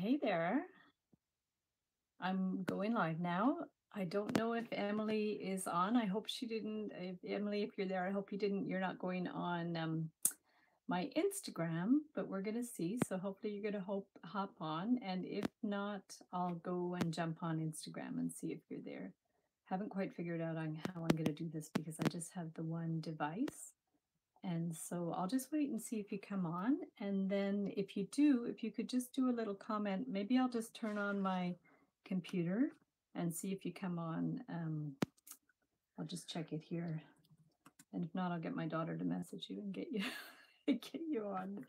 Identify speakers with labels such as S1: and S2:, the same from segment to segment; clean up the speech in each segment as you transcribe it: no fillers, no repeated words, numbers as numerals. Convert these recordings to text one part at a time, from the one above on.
S1: Hey there. I'm going live now. I don't know if Emily is on. I hope she didn't. Emily, if you're there, I hope you're not going on my Instagram, but we're going to see. So hopefully you're going to hop on. And if not, I'll go and jump on Instagram and see if you're there. Haven't quite figured out on how I'm going to do this because I just have the one device. And so I'll just wait and see if you come on. And then if you do, if you could just do a little comment, maybe I'll just turn on my computer and see if you come on. I'll just check it here. And if not, I'll get my daughter to message you and get you get you on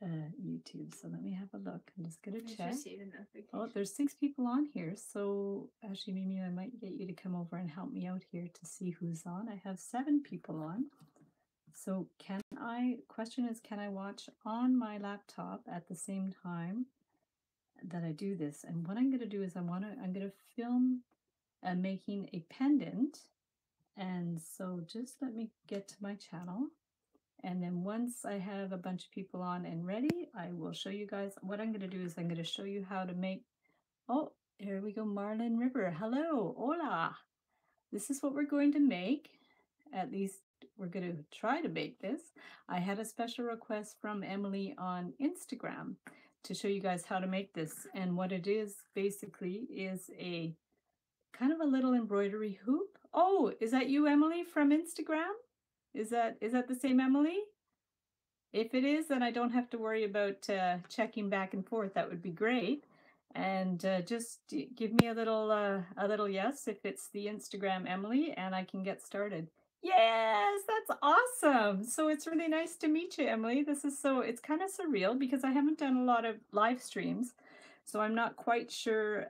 S1: YouTube. So let me have a look. I'm just gonna check. Oh, there's 6 people on here. So actually, maybe I might get you to come over and help me out here to see who's on. I have 7 people on. So question is, can I watch on my laptop at the same time that I do this? And what I'm going to do is I'm going to film making a pendant. And so just let me get to my channel. And then once I have a bunch of people on and ready, I will show you guys. What I'm going to do is I'm going to show you how to make, oh, here we go, Marlin River. Hello, hola. This is what we're going to make. At least we're going to try to make this. I had a special request from Emily on Instagram to show you guys how to make this. And what it is basically is a kind of a little embroidery hoop. Oh, is that you, Emily, from Instagram? Is that the same Emily? If it is, then I don't have to worry about checking back and forth. That would be great. And just give me a little yes if it's the Instagram Emily, and I can get started. Yes, that's awesome. So it's really nice to meet you, Emily. It's kind of surreal because I haven't done a lot of live streams, so I'm not quite sure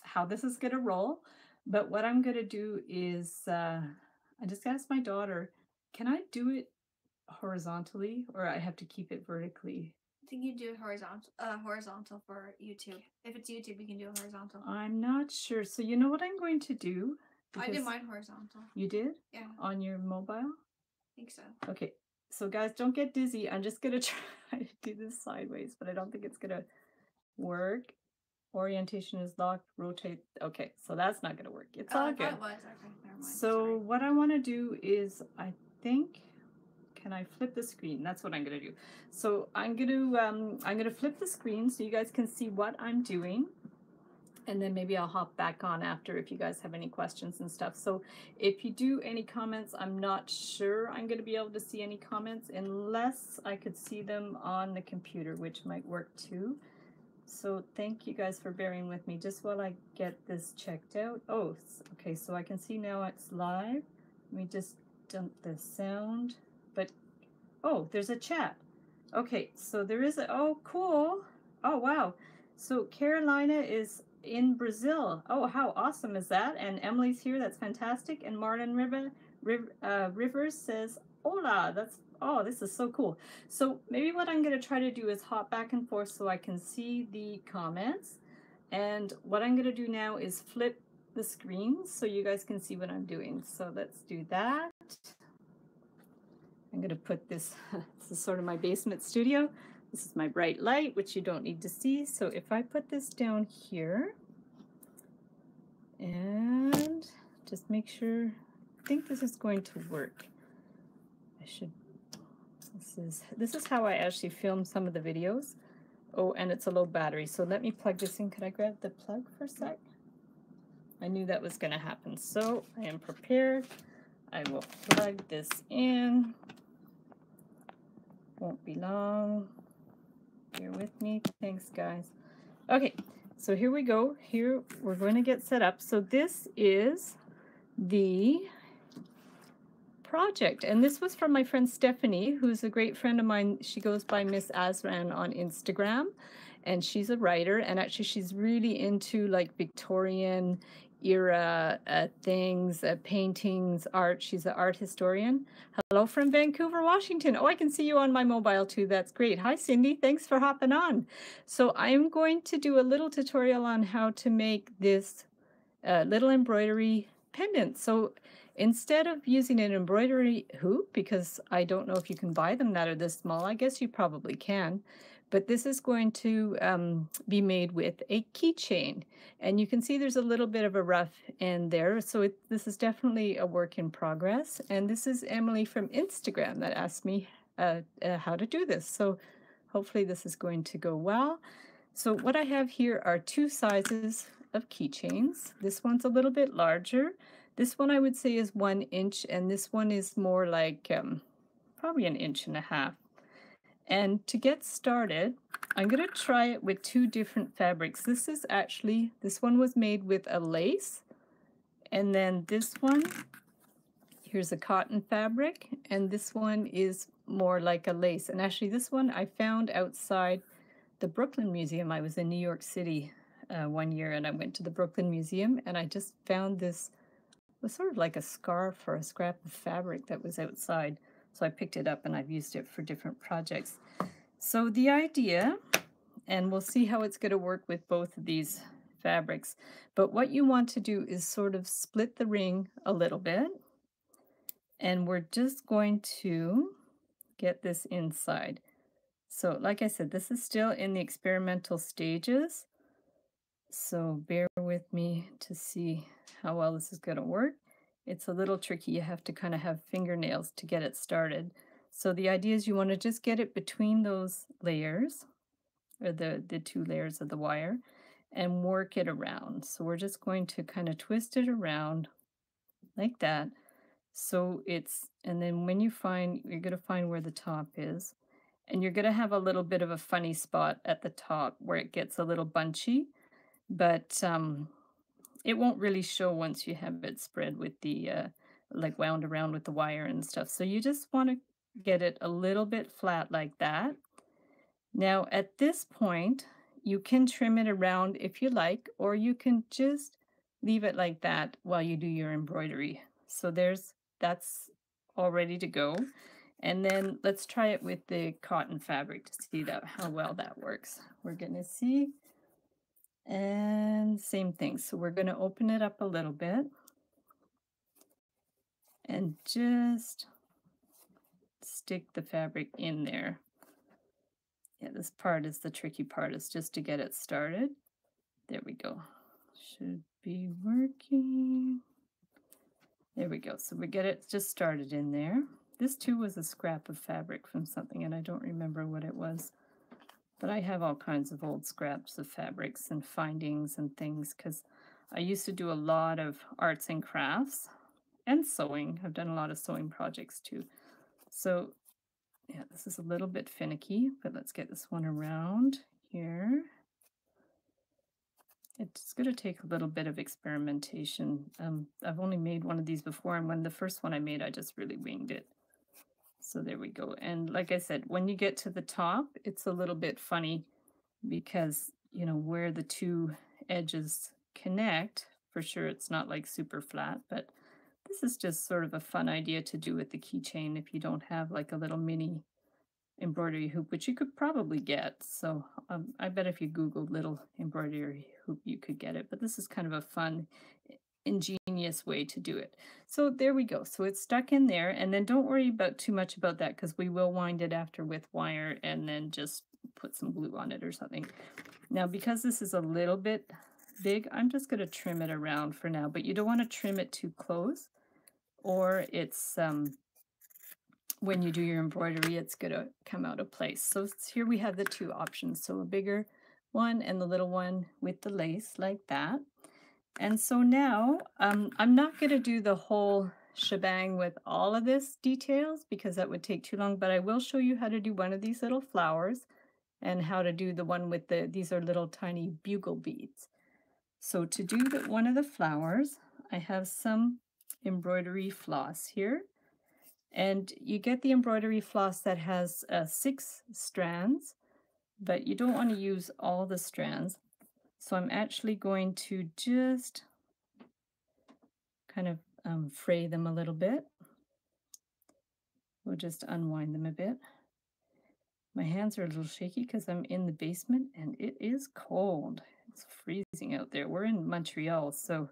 S1: how this is going to roll. But what I'm going to do is I just asked my daughter, can I do it horizontally or I have to keep it vertically?
S2: I think you do it horizontal for YouTube. If it's YouTube, you can do it horizontal.
S1: I'm not sure. So you know what I'm going to do?
S2: I did mine horizontal.
S1: You did?
S2: Yeah.
S1: On your mobile?
S2: I think so.
S1: Okay. So guys, don't get dizzy. I'm just going to try to do this sideways, but I don't think it's going to work. Orientation is locked. Rotate. Okay, so that's not going to work. It's all good.
S2: It was. Okay, never mind.
S1: So
S2: sorry.
S1: What I want to do is, I think, can I flip the screen? That's what I'm going to do. So I'm going to flip the screen so you guys can see what I'm doing. And then maybe I'll hop back on after if you guys have any questions and stuff. So if you do any comments, I'm not sure I'm going to be able to see any comments unless I could see them on the computer, which might work too. So thank you guys for bearing with me just while I get this checked out. Oh, okay, so I can see now it's live. Let me just dump the sound. But, oh, there's a chat. Okay, so there is oh, cool. Oh, wow. So Carolina is in Brazil. Oh, how awesome is that? And Emily's here. That's fantastic. And Marlin Rivers says, hola. This is so cool. So maybe what I'm going to try to do is hop back and forth so I can see the comments. And what I'm going to do now is flip the screen so you guys can see what I'm doing. So let's do that. I'm going to put this, this is sort of my basement studio. This is my bright light, which you don't need to see. So if I put this down here and just make sure, I think this is going to work. This is how I actually film some of the videos. Oh, and it's a low battery. So let me plug this in. Could I grab the plug for a sec? I knew that was going to happen. So I am prepared. I will plug this in. Won't be long. Bear with me. Thanks, guys. Okay, so here we go. Here we're going to get set up. So this is the project, and this was from my friend Stephanie, who's a great friend of mine. She goes by Miss Asran on Instagram, and she's a writer, and actually she's really into like Victorian era things, paintings, art. She's an art historian. Hello from Vancouver, Washington. Oh, I can see you on my mobile too. That's great. Hi, Cindy. Thanks for hopping on. So I'm going to do a little tutorial on how to make this little embroidery pendant. So instead of using an embroidery hoop, because I don't know if you can buy them that are this small, I guess you probably can, but this is going to be made with a keychain. And you can see there's a little bit of a rough end there, so this is definitely a work in progress. And this is Emily from Instagram that asked me how to do this. So hopefully this is going to go well. So what I have here are two sizes of keychains. This one's a little bit larger. This one I would say is 1 inch, and this one is more like probably 1.5 inches. And to get started, I'm going to try it with two different fabrics. This one was made with a lace, and then this one, here's a cotton fabric, and this one is more like a lace. And actually this one I found outside the Brooklyn Museum. I was in New York City one year, and I went to the Brooklyn Museum, and I just found this, it was sort of like a scarf or a scrap of fabric that was outside. So I picked it up and I've used it for different projects. So the idea, and we'll see how it's going to work with both of these fabrics, but what you want to do is sort of split the ring a little bit, and we're just going to get this inside. So like I said, this is still in the experimental stages, so bear with me to see how well this is going to work. It's a little tricky. You have to kind of have fingernails to get it started. So the idea is you want to just get it between those layers, or the two layers of the wire, and work it around. So we're just going to kind of twist it around like that. So and then when you're going to find where the top is, and you're going to have a little bit of a funny spot at the top where it gets a little bunchy, but it won't really show once you have it spread with the like wound around with the wire and stuff. So you just want to get it a little bit flat like that. Now at this point, you can trim it around if you like, or you can just leave it like that while you do your embroidery. So that's all ready to go. And then let's try it with the cotton fabric to see how well that works. We're going to see. And same thing. So we're going to open it up a little bit and just stick the fabric in there. Yeah, this part is the tricky part, is just to get it started. There we go. Should be working. There we go. So we get it just started in there. This too was a scrap of fabric from something, and I don't remember what it was. But I have all kinds of old scraps of fabrics and findings and things, because I used to do a lot of arts and crafts and sewing. I've done a lot of sewing projects too. So yeah, this is a little bit finicky, but let's get this one around here. It's going to take a little bit of experimentation. I've only made one of these before, and when the first one I made, I just really winged it. So there we go. And like I said, when you get to the top, it's a little bit funny because, you know, where the two edges connect, for sure it's not like super flat, but this is just sort of a fun idea to do with the keychain if you don't have like a little mini embroidery hoop, which you could probably get. So I bet if you Googled little embroidery hoop, you could get it. But this is kind of a fun, ingenious way to do it. So there we go. So it's stuck in there, and then don't worry about too much about that, because we will wind it after with wire and then just put some glue on it or something. Now, because this is a little bit big, I'm just going to trim it around for now, but you don't want to trim it too close, or it's when you do your embroidery, it's going to come out of place. So here we have the two options. So a bigger one and the little one with the lace like that. And so now I'm not going to do the whole shebang with all of this details because that would take too long, but I will show you how to do one of these little flowers and how to do the one with these are little tiny bugle beads. So to do one of the flowers, I have some embroidery floss here. And you get the embroidery floss that has 6 strands, but you don't want to use all the strands. So I'm actually going to just kind of fray them a little bit. We'll just unwind them a bit. My hands are a little shaky because I'm in the basement and it is cold. It's freezing out there. We're in Montreal, so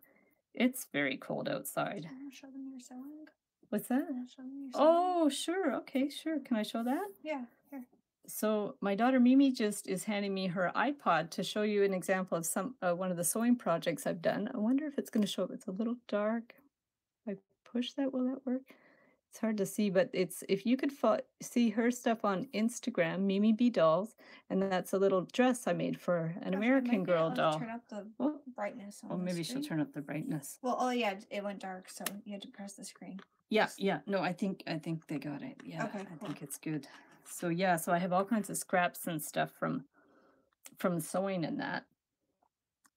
S1: it's very cold outside.
S2: I'm going to show them your sewing.
S1: What's that?
S2: Show them your sewing.
S1: Oh, sure. Okay, sure. Can I show that?
S2: Yeah, here.
S1: So my daughter Mimi just is handing me her iPod to show you an example of one of the sewing projects I've done. I wonder if it's going to show up. It's a little dark. If I push that, will that work? It's hard to see, but it's if you could see her stuff on Instagram, Mimi B Dolls, and that's a little dress I made for an American Girl doll.
S2: Turn up the brightness on
S1: well,
S2: the
S1: maybe
S2: screen.
S1: she'll turn up the brightness.
S2: Well, oh yeah, it went dark, so you had to press the screen.
S1: Yeah, yeah. No, I think they got it. Yeah,
S2: okay,
S1: I think it's good. So yeah, so I have all kinds of scraps and stuff from sewing and that.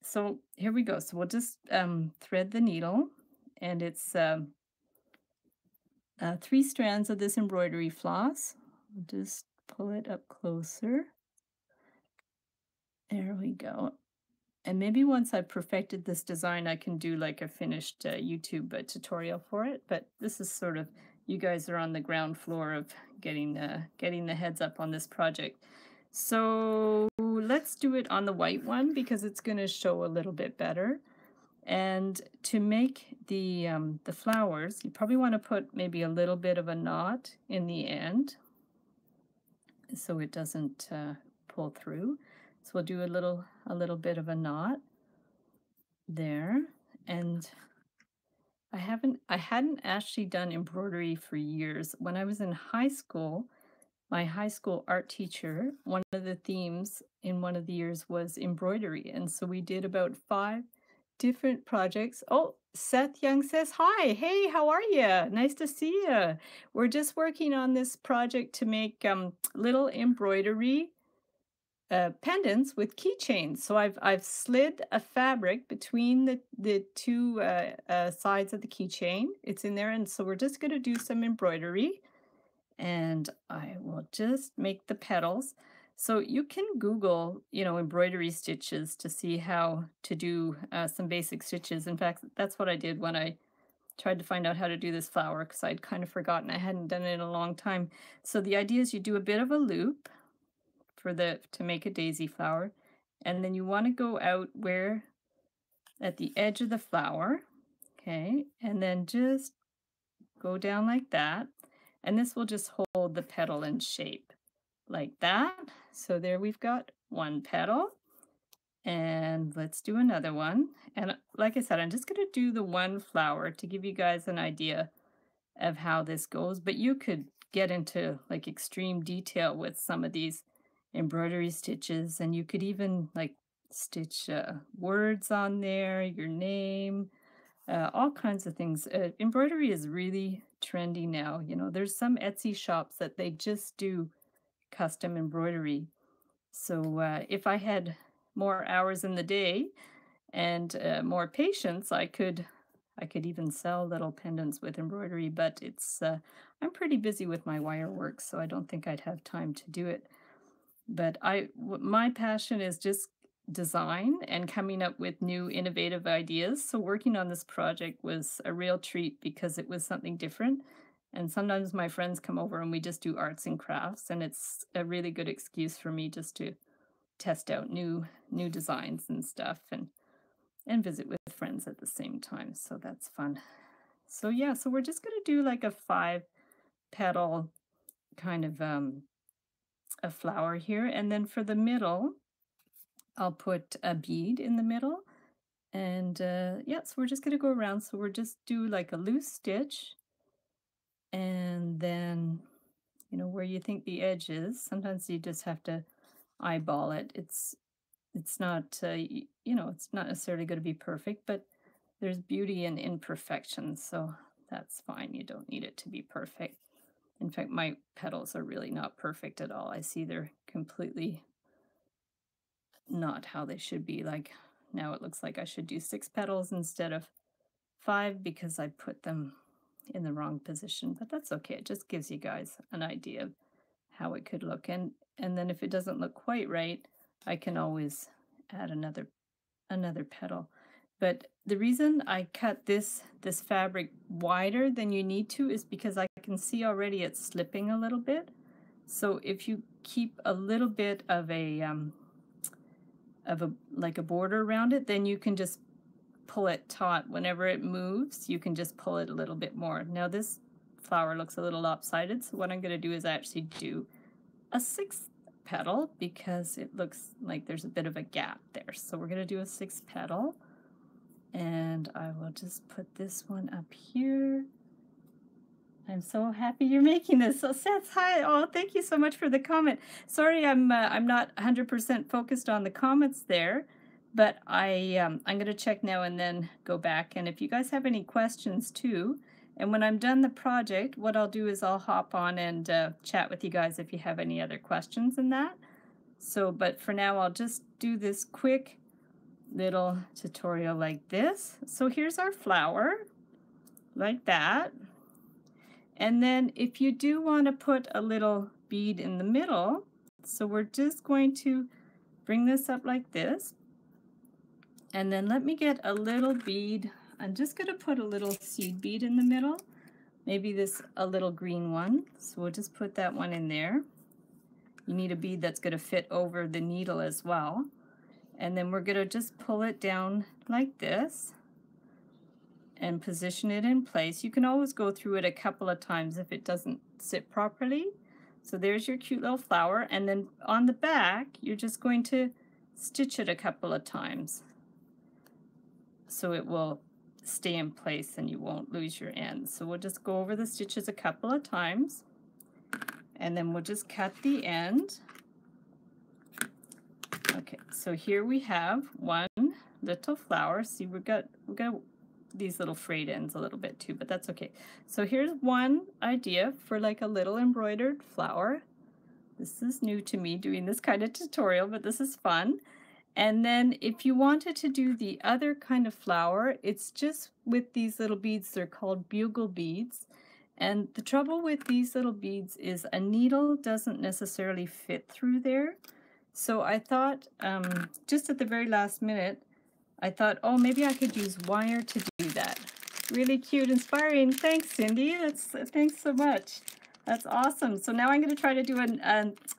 S1: So here we go. So we'll just thread the needle, and it's 3 strands of this embroidery floss. We'll just pull it up closer. There we go. And maybe once I've perfected this design, I can do like a finished YouTube tutorial for it. But this is sort of, you guys are on the ground floor of getting the heads up on this project. So let's do it on the white one because it's going to show a little bit better. And to make the flowers, you probably want to put maybe a little bit of a knot in the end so it doesn't pull through. So we'll do a little bit of a knot there. And I hadn't actually done embroidery for years. When I was in high school, my high school art teacher, one of the themes in one of the years was embroidery. And so we did about 5 different projects. Oh, Seth Young says, hi, hey, how are you? Nice to see you. We're just working on this project to make little embroidery pendants with keychains. So I've slid a fabric between the 2 sides of the keychain. It's in there, and so we're just going to do some embroidery. And I will just make the petals. So you can Google, embroidery stitches to see how to do some basic stitches. In fact, that's what I did when I tried to find out how to do this flower because I'd kind of forgotten. I hadn't done it in a long time. So the idea is you do a bit of a loop to make a daisy flower, and then you want to go out at the edge of the flower, okay, and then just go down like that. And this will just hold the petal in shape like that. So there we've got 1 petal. And let's do another one. And like I said, I'm just going to do the 1 flower to give you guys an idea of how this goes. But you could get into like extreme detail with some of these embroidery stitches. And you could even like stitch words on there, your name, all kinds of things. Embroidery is really trendy now. There's some Etsy shops that they just do custom embroidery. So if I had more hours in the day and more patience, I could even sell little pendants with embroidery. But I'm pretty busy with my wire work, so I don't think I'd have time to do it. But my passion is just design and coming up with new innovative ideas. So working on this project was a real treat because it was something different. And sometimes my friends come over and we just do arts and crafts, and it's a really good excuse for me just to test out new designs and stuff and visit with friends at the same time. So that's fun. So yeah, so we're just going to do like a 5 petal kind of a flower here, and then for the middle I'll put a bead in the middle. And yeah, so we're just going to go around. So we're just do like a loose stitch, and then where you think the edge is, sometimes you just have to eyeball it. It's not it's not necessarily going to be perfect, but there's beauty in imperfection, so that's fine. You don't need it to be perfect. In fact, my petals are really not perfect at all. I see they're completely not how they should be. Like now it looks like I should do 6 petals instead of 5 because I put them in the wrong position, but that's okay. It just gives you guys an idea of how it could look. And then if it doesn't look quite right, I can always add another petal. But the reason I cut this fabric wider than you need to is because I can see already it's slipping a little bit. So if you keep a little bit of a like a border around it, then you can just pull it taut. Whenever it moves, you can just pull it a little bit more. Now this flower looks a little lopsided, so what I'm going to do is actually do a petal because it looks like there's a bit of a gap there. So we're going to do a 6th petal, and I will just put this one up here. I'm so happy you're making this. So Seth, hi. Oh, thank you so much for the comment. Sorry, I'm not 100% focused on the comments there, but I'm going to check now and then go back. And if you guys have any questions too, and when I'm done the project, what I'll do is I'll hop on and chat with you guys if you have any other questions in that. So, but for now, I'll just do this quick little tutorial like this. So here's our flower, like that. And then if you do want to put a little bead in the middle, so we're just going to bring this up like this. And then let me get a little bead. I'm just going to put a little seed bead in the middle. Maybe this, a little green one. So we'll just put that one in there. You need a bead that's going to fit over the needle as well. And then we're going to just pull it down like this and position it in place. You can always go through it a couple of times if it doesn't sit properly. So there's your cute little flower, and then on the back you're just going to stitch it a couple of times so it will stay in place and you won't lose your ends. So we'll just go over the stitches a couple of times, and then we'll just cut the end. Okay, so here we have one little flower. See, we've got these little frayed ends a little bit too, but that's okay. So here's one idea for like a little embroidered flower. This is new to me doing this kind of tutorial, but this is fun. And then if you wanted to do the other kind of flower, it's just with these little beads. They're called bugle beads. And the trouble with these little beads is a needle doesn't necessarily fit through there. So I thought, just at the very last minute, I thought, oh, maybe I could use wire to do that. Really cute, inspiring. Thanks, Cindy. Thanks so much. That's awesome. So now I'm going to try to do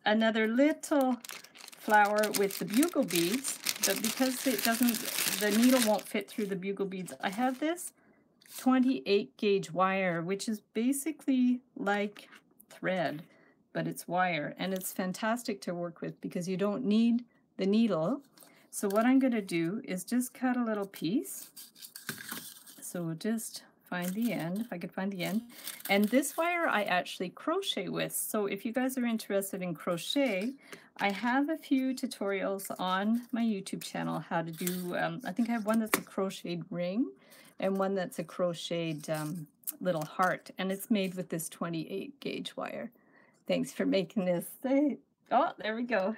S1: another little flower with the bugle beads, but because it doesn't, the needle won't fit through the bugle beads, I have this 28 gauge wire, which is basically like thread, but it's wire, and it's fantastic to work with because you don't need the needle. So what I'm going to do is just cut a little piece. So we'll just find the end, if I could find the end. And this wire I actually crochet with. So if you guys are interested in crochet, I have a few tutorials on my YouTube channel how to do, I think I have one that's a crocheted ring and one that's a crocheted little heart. And it's made with this 28 gauge wire. Thanks for making this. Oh, there we go.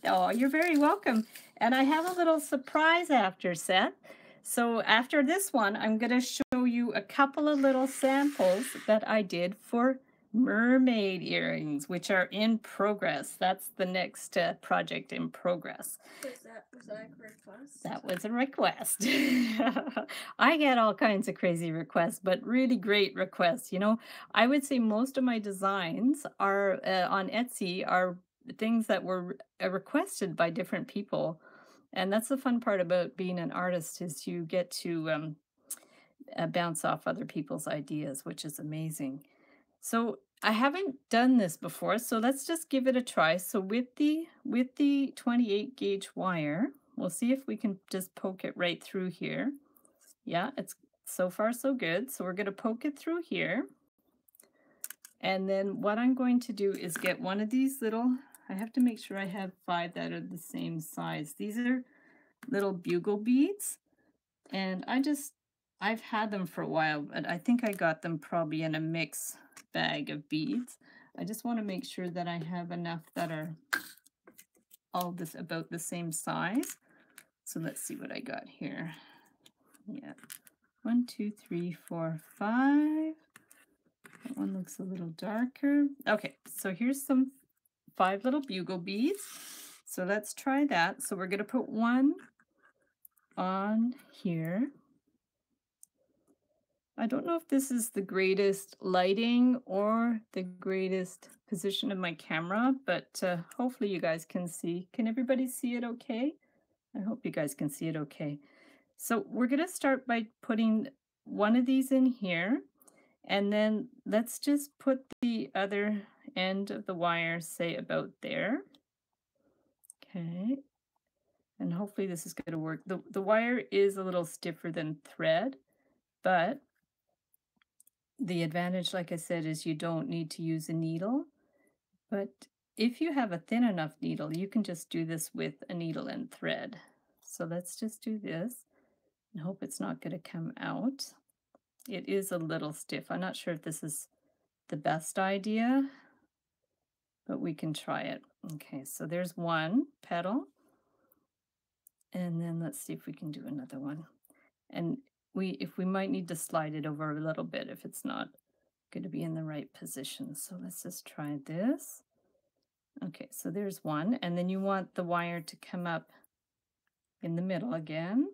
S1: Oh, you're very welcome. And I have a little surprise after, Seth. So after this one, I'm going to show you a couple of little samples that I did for mermaid earrings, which are in progress. That's the next project in progress.
S2: Was that a request?
S1: That was a request. I get all kinds of crazy requests, but really great requests. You know, I would say most of my designs are on Etsy are things that were requested by different people. And that's the fun part about being an artist, is you get to bounce off other people's ideas, which is amazing. So I haven't done this before, so let's just give it a try. So with the 28 gauge wire, we'll see if we can just poke it right through here. Yeah, it's so far so good. So we're going to poke it through here. And then what I'm going to do is get one of these little, I have to make sure I have 5 that are the same size. These are little bugle beads. And I've had them for a while, but I think I got them probably in a mix bag of beads. I just want to make sure that I have enough that are all this about the same size. So let's see what I got here. Yeah, 1, 2, 3, 4, 5. That one looks a little darker. Okay, so here's some 5 little bugle beads. So let's try that. So we're going to put one on here. I don't know if this is the greatest lighting or the greatest position of my camera, but hopefully you guys can see. Can everybody see it okay? I hope you guys can see it okay. So we're going to start by putting one of these in here, and then let's just put the other end of the wire, say about there. And hopefully this is going to work. The wire is a little stiffer than thread, but the advantage, like I said, is you don't need to use a needle. But if you have a thin enough needle, you can just do this with a needle and thread. So let's just do this and hope it's not going to come out. It is a little stiff. I'm not sure if this is the best idea, but we can try it. Okay, so there's one petal. And then let's see if we can do another one. And we might need to slide it over a little bit if it's not going to be in the right position. So let's just try this. Okay, so there's one. And then you want the wire to come up in the middle again.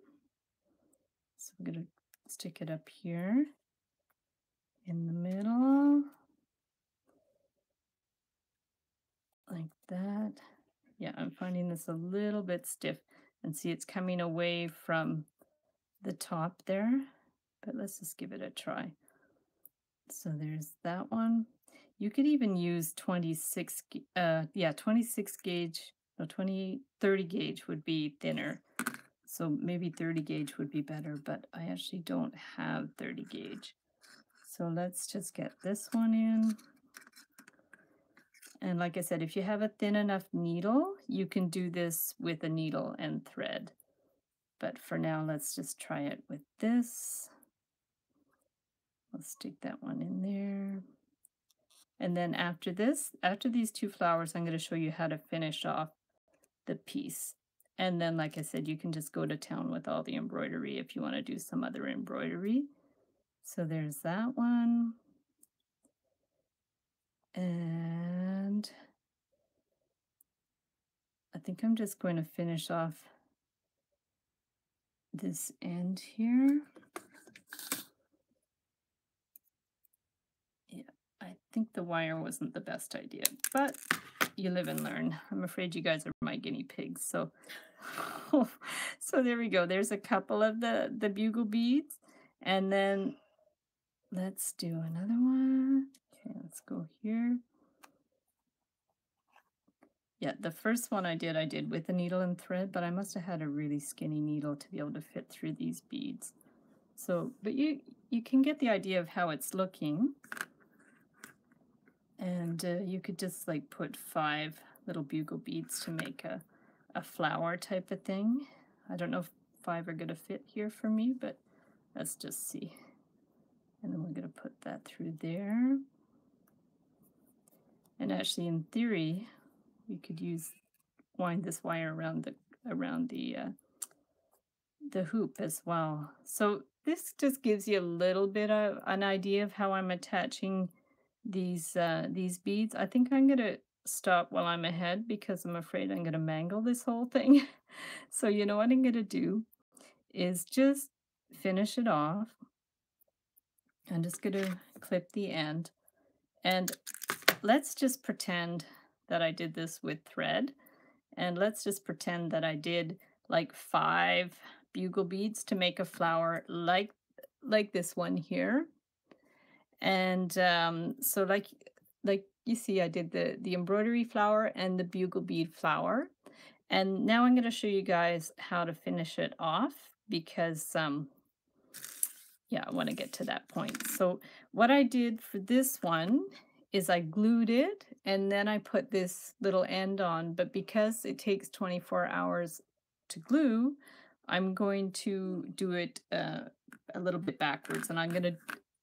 S1: So I'm going to stick it up here in the middle. Like that. Yeah, I'm finding this a little bit stiff. And see, it's coming away from the top there. But let's just give it a try. So there's that one. You could even use 26 gauge, no, 30 gauge would be thinner. So maybe 30 gauge would be better, but I actually don't have 30 gauge. So let's just get this one in. And like I said, if you have a thin enough needle, you can do this with a needle and thread. But for now, let's just try it with this. Let's stick that one in there. And then after this, after these two flowers, I'm going to show you how to finish off the piece. And then, like I said, you can just go to town with all the embroidery if you want to do some other embroidery. So there's that one. And I think I'm just going to finish off this end here. Yeah, I think the wire wasn't the best idea, but you live and learn. I'm afraid you guys are my guinea pigs. So, so there we go. There's a couple of the bugle beads. And then let's do another one. Okay, let's go here. Yeah, the first one I did with a needle and thread, but I must have had a really skinny needle to be able to fit through these beads. So, but you can get the idea of how it's looking. And you could just like put 5 little bugle beads to make a flower type of thing. I don't know if 5 are going to fit here for me, but let's just see. And then we're going to put that through there. And actually, in theory, you could wind this wire around the hoop as well. So this just gives you a little bit of an idea of how I'm attaching these beads. I think I'm going to stop while I'm ahead because I'm afraid I'm going to mangle this whole thing. So you know what I'm going to do is just finish it off. I'm just going to clip the end. And let's just pretend that I did this with thread. And let's just pretend that I did like 5 bugle beads to make a flower like this one here. And so like you see, I did the embroidery flower and the bugle bead flower. And now I'm going to show you guys how to finish it off because yeah, I want to get to that point. So what I did for this one is I glued it and then I put this little end on, but because it takes 24 hours to glue, I'm going to do it a little bit backwards, and I'm going to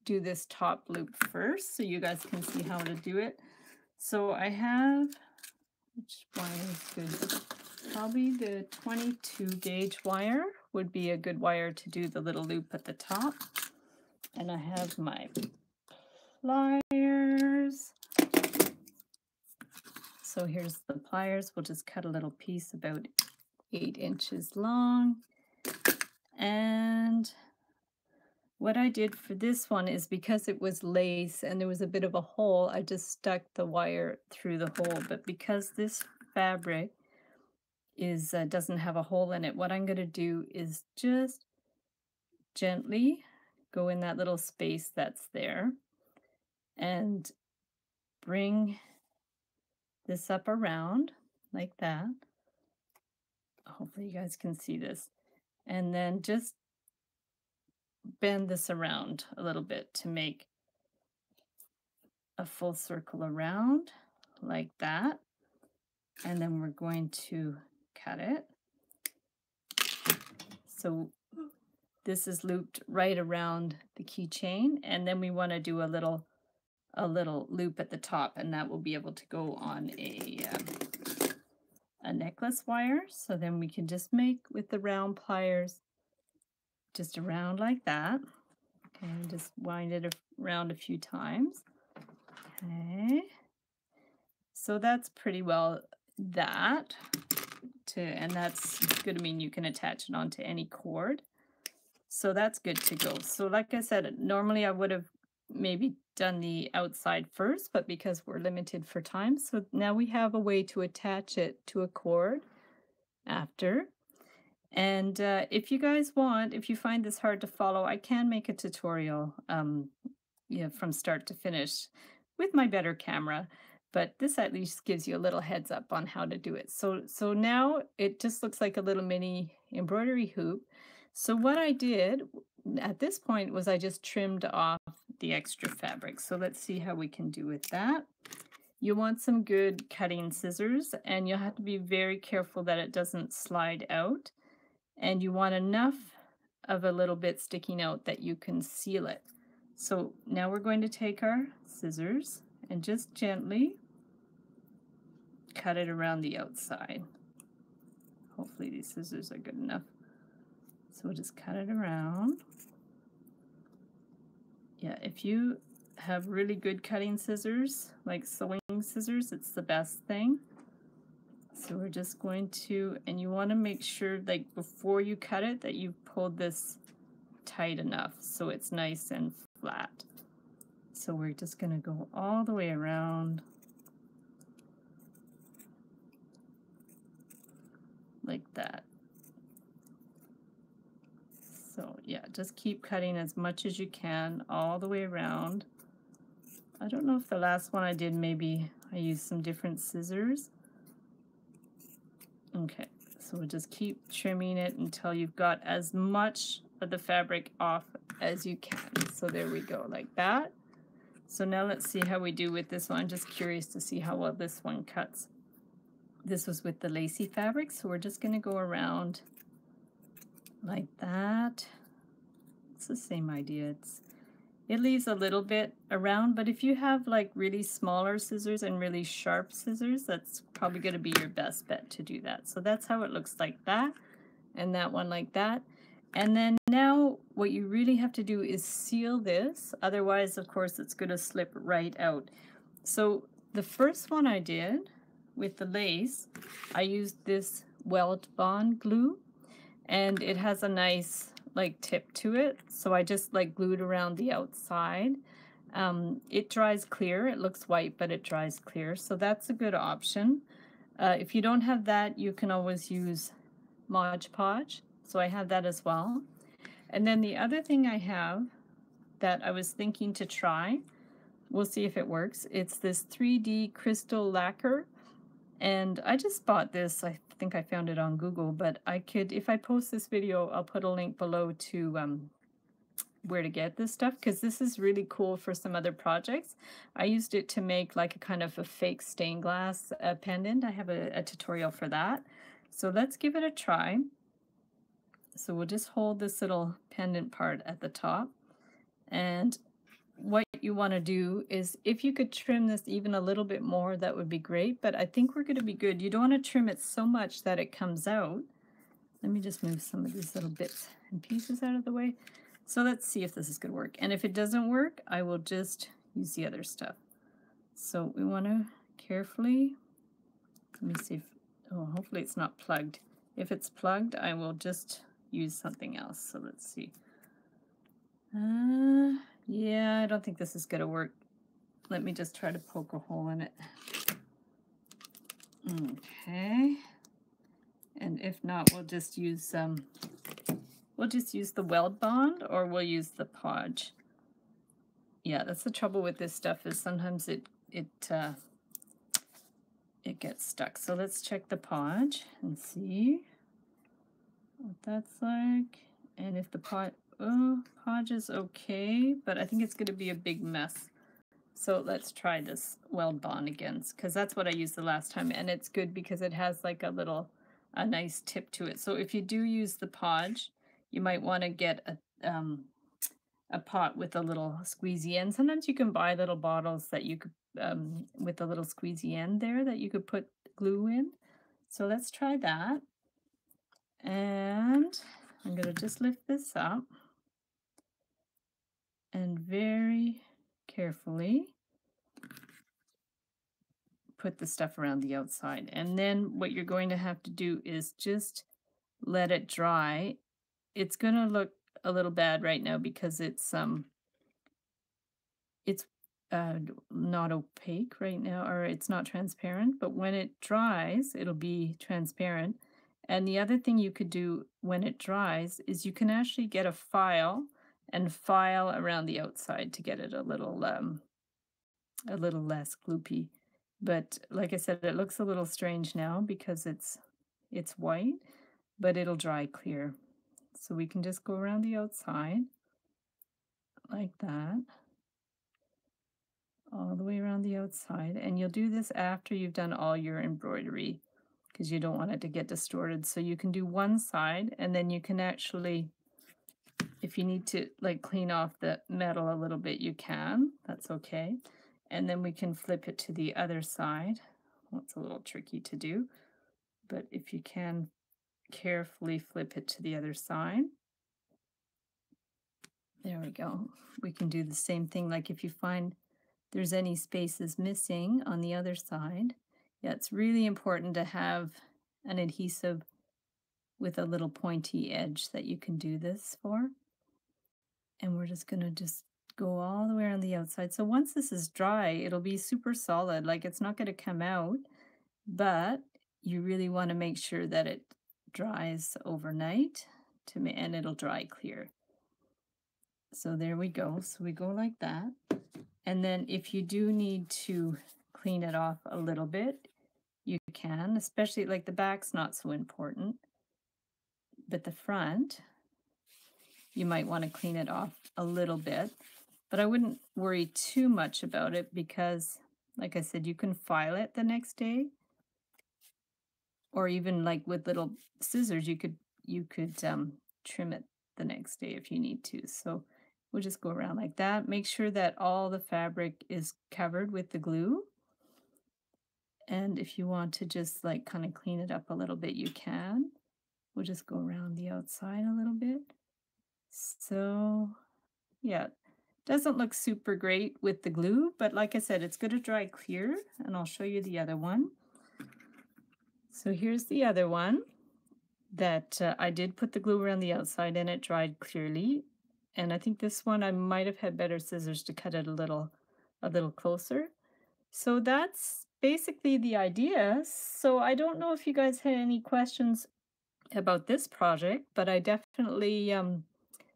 S1: do this top loop first so you guys can see how to do it. So I have, which wire is good? Probably the 22 gauge wire would be a good wire to do the little loop at the top. And I have my pliers. So here's the pliers. We'll just cut a little piece about 8 inches long. And what I did for this one is because it was lace and there was a bit of a hole, I just stuck the wire through the hole. But because this fabric doesn't have a hole in it, what I'm going to do is just gently go in that little space that's there and bring this up around like that. hopefully you guys can see this. And then just bend this around a little bit to make a full circle around like that. And then we're going to cut it. So this is looped right around the keychain, and then we want to do a little loop at the top, and that will be able to go on a necklace wire. So then we can just make with the round pliers just around like that. Okay, and just wind it around a few times. Okay, so that's pretty well that. And that's going to mean you can attach it onto any cord. So that's good to go. So like I said, normally I would have maybe done the outside first, but because we're limited for time, so now we have a way to attach it to a cord after. And if you guys want, if you find this hard to follow, I can make a tutorial from start to finish with my better camera. But this at least gives you a little heads up on how to do it. So now it just looks like a little mini embroidery hoop. So what I did at this point was I just trimmed off the extra fabric. So let's see how we can do with that. You want some good cutting scissors, and you'll have to be very careful that it doesn't slide out. And you want enough of a little bit sticking out that you can seal it. So now we're going to take our scissors and just gently cut it around the outside. Hopefully these scissors are good enough. So we'll just cut it around. Yeah, if you have really good cutting scissors, like sewing scissors, it's the best thing. So we're just going to, and you want to make sure, like before you cut it, that you've pulled this tight enough so it's nice and flat. So we're just going to go all the way around like that. So yeah, just keep cutting as much as you can all the way around. I don't know if the last one I did, maybe I used some different scissors. Okay, so we'll just keep trimming it until you've got as much of the fabric off as you can. So there we go, like that. So now let's see how we do with this one. I'm just curious to see how well this one cuts. This was with the lacy fabric, so we're just going to go around like that. It's the same idea. It leaves a little bit around, but if you have like really smaller scissors and really sharp scissors, that's probably going to be your best bet to do that. So that's how it looks like that, and that one like that. And then now what you really have to do is seal this, otherwise of course it's going to slip right out. So the first one I did with the lace, I used this Weld Bond glue, and it has a nice like tip to it, so I just like glued around the outside. It dries clear. It looks white, but it dries clear, so that's a good option. If you don't have that, you can always use Mod Podge, so I have that as well. And then the other thing I have that I was thinking to try, we'll see if it works, it's this 3D Crystal Lacquer. And I just bought this, I think I found it on Google, but I could, if I post this video, I'll put a link below to where to get this stuff, because this is really cool for some other projects. I used it to make like a kind of a fake stained glass pendant. I have a tutorial for that. So let's give it a try. So we'll just hold this little pendant part at the top, and what you want to do is, if you could trim this even a little bit more, that would be great, but I think we're going to be good. You don't want to trim it so much that it comes out. Let me just move some of these little bits and pieces out of the way. So let's see if this is going to work, and if it doesn't work, I will just use the other stuff. So we want to carefully, let me see if, oh, hopefully it's not plugged. If it's plugged, I will just use something else. So let's see. Yeah, I don't think this is going to work. Let me just try to poke a hole in it. Okay. And if not, we'll just use the Weld Bond, or we'll use the Podge. Yeah, that's the trouble with this stuff, is sometimes it gets stuck. So let's check the Podge and see. what that's like. And if the podge is okay, but I think it's going to be a big mess. So let's try this weld bond again, because that's what I used the last time, and it's good because it has like a nice tip to it. So if you do use the podge, you might want to get a pot with a little squeezy end. Sometimes you can buy little bottles that you could with a little squeezy end there that you could put glue in. So let's try that. And I'm going to just lift this up and very carefully put the stuff around the outside. And then what you're going to have to do is just let it dry. It's going to look a little bad right now because it's not opaque right now, or it's not transparent, but when it dries, it'll be transparent. And the other thing you could do when it dries is you can actually get a file and file around the outside to get it a little less gloopy. But like I said, it looks a little strange now because it's white, but it'll dry clear. So we can just go around the outside like that, all the way around the outside. And you'll do this after you've done all your embroidery because you don't want it to get distorted. So you can do one side, and then you can actually, if you need to like clean off the metal a little bit, you can. That's okay. And then we can flip it to the other side. Well, it's a little tricky to do, but if you can carefully flip it to the other side. There we go. We can do the same thing, like if you find there's any spaces missing on the other side. Yeah, it's really important to have an adhesive with a little pointy edge that you can do this for. And we're just going to just go all the way around the outside. So once this is dry, it'll be super solid. Like it's not going to come out, but you really want to make sure that it dries overnight and it'll dry clear. So there we go. So we go like that. And then if you do need to clean it off a little bit, you can, especially like the back's not so important, but the front, you might want to clean it off a little bit, but I wouldn't worry too much about it because, like I said, you can file it the next day, or even like with little scissors, you could trim it the next day if you need to. So we'll just go around like that. Make sure that all the fabric is covered with the glue. And if you want to just like kind of clean it up a little bit, you can. We'll just go around the outside a little bit. So yeah, doesn't look super great with the glue, but like I said, it's going to dry clear, and I'll show you the other one. So here's the other one that I did put the glue around the outside and it dried clearly. And I think this one I might have had better scissors to cut it a little closer. So that's basically the idea. So I don't know if you guys had any questions about this project, but I definitely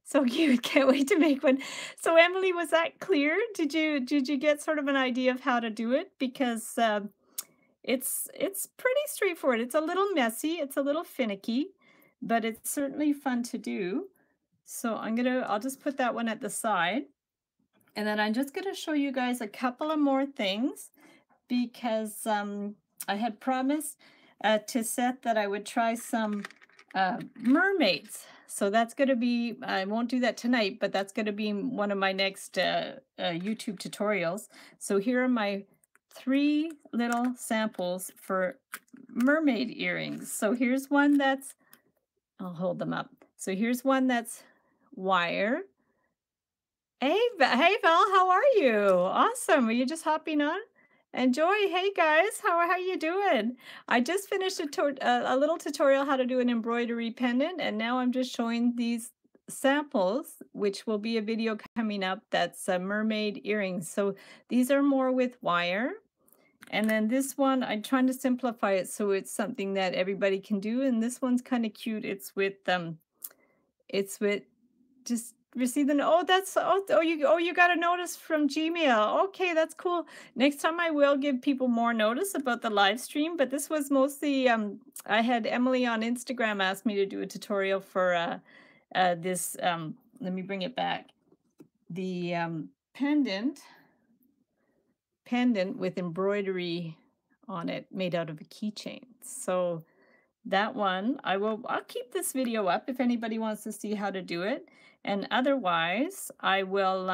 S1: so cute. Can't wait to make one. So Emily, was that clear? Did you get sort of an idea of how to do it? Because it's pretty straightforward. It's a little messy, it's a little finicky, but it's certainly fun to do. So I'll just put that one at the side. And then I'm just gonna show you guys a couple of more things because I had promised to Seth that I would try some mermaids. So that's going to be, I won't do that tonight, but that's going to be one of my next YouTube tutorials. So here are my 3 little samples for mermaid earrings. So here's one that's, I'll hold them up. So here's one that's wire. Hey Val, how are you? Awesome. Are you just hopping on? Enjoy. Hey guys, how are you doing? I just finished a little tutorial how to do an embroidery pendant, and now I'm just showing these samples, which will be a video coming up that's mermaid earrings. So these are more with wire. And then this one, I'm trying to simplify it so it's something that everybody can do. And this one's kind of cute. It's with just receive the, you got a notice from Gmail. Okay, that's cool. Next time I will give people more notice about the live stream, but this was mostly, I had Emily on Instagram ask me to do a tutorial for this, let me bring it back. The pendant with embroidery on it made out of a keychain. So that one, I'll keep this video up if anybody wants to see how to do it. And otherwise, I will,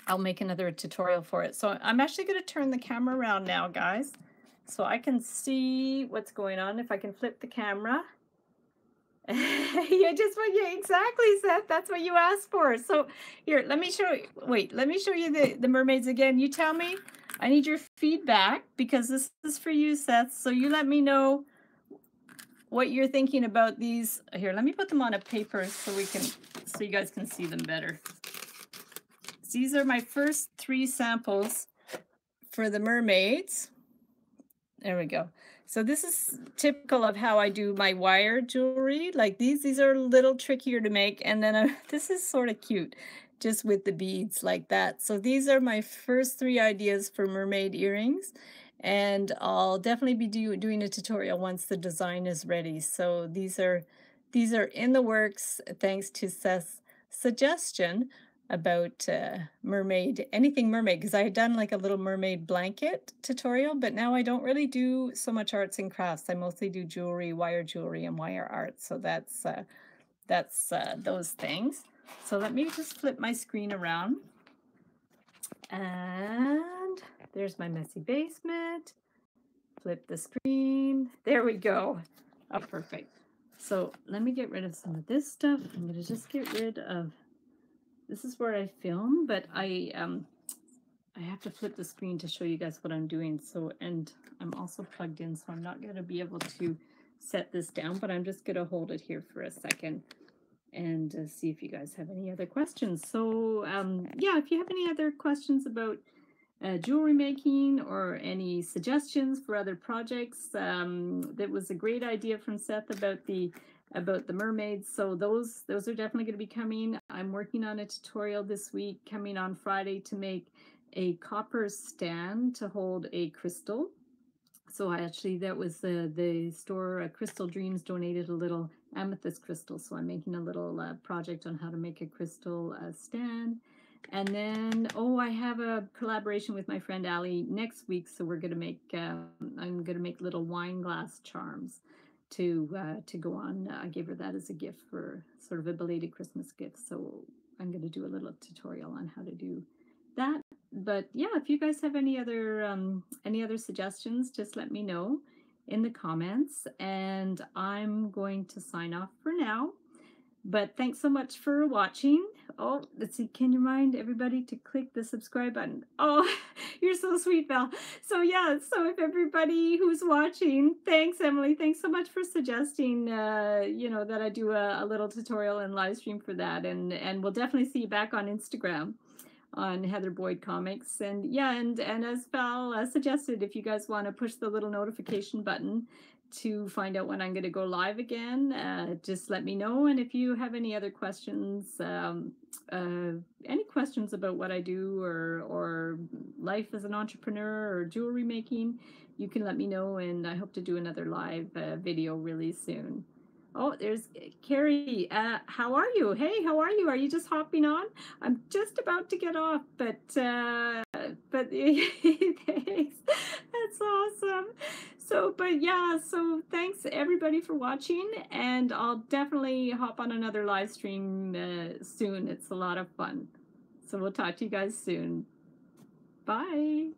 S1: I'll make another tutorial for it. So I'm actually going to turn the camera around now, guys, so I can see what's going on. If I can flip the camera. Exactly, Seth. That's what you asked for. So here, let me show you. Wait, let me show you the mermaids again. You tell me. I need your feedback because this is for you, Seth. So you let me know what you're thinking about these. Here, let me put them on a paper so you guys can see them better. These are my first 3 samples for the mermaids. There we go. So this is typical of how I do my wire jewelry. Like these are a little trickier to make. And then this is sort of cute, just with the beads like that. So these are my first 3 ideas for mermaid earrings. And I'll definitely be doing a tutorial once the design is ready. So these are in the works, thanks to Seth's suggestion about anything mermaid, because I had done like a little mermaid blanket tutorial, but now I don't really do so much arts and crafts. I mostly do jewelry, and wire art. So that's those things. So let me just flip my screen around. And there's my messy basement. Flip the screen. There we go. Oh, perfect. So let me get rid of some of this stuff. I'm going to just get rid of, this is where I film, but I have to flip the screen to show you guys what I'm doing. So, and I'm also plugged in, so I'm not going to be able to set this down, but I'm just going to hold it here for a second and see if you guys have any other questions. So yeah, if you have any other questions about jewelry making or any suggestions for other projects, that was a great idea from Seth about the mermaids. So those are definitely going to be coming. I'm working on a tutorial this week coming on Friday to make a copper stand to hold a crystal. So that was the store Crystal Dreams donated a little amethyst crystal. So I'm making a little project on how to make a crystal stand. And then, I have a collaboration with my friend Allie next week. So we're going to make, I'm going to make little wine glass charms to go on. I gave her that as a gift for sort of a belated Christmas gift. So I'm going to do a little tutorial on how to do that. But yeah, if you guys have any other suggestions, just let me know in the comments. And I'm going to sign off for now. But thanks so much for watching. Oh, let's see. Can you remind everybody to click the subscribe button? Oh, you're so sweet, Val. So yeah, so if everybody who's watching, thanks, Emily. Thanks so much for suggesting, that I do a little tutorial and live stream for that. And we'll definitely see you back on Instagram on Heather Boyd Comics. And yeah, and as Val suggested, if you guys want to push the little notification button to find out when I'm going to go live again, just let me know. And if you have any other questions, any questions about what I do or life as an entrepreneur or jewelry making, you can let me know. And I hope to do another live video really soon. Oh, there's Carrie. How are you? Hey, how are you? Are you just hopping on? I'm just about to get off, but thanks. That's awesome. So, but yeah, so thanks everybody for watching, and I'll definitely hop on another live stream soon. It's a lot of fun. So we'll talk to you guys soon. Bye.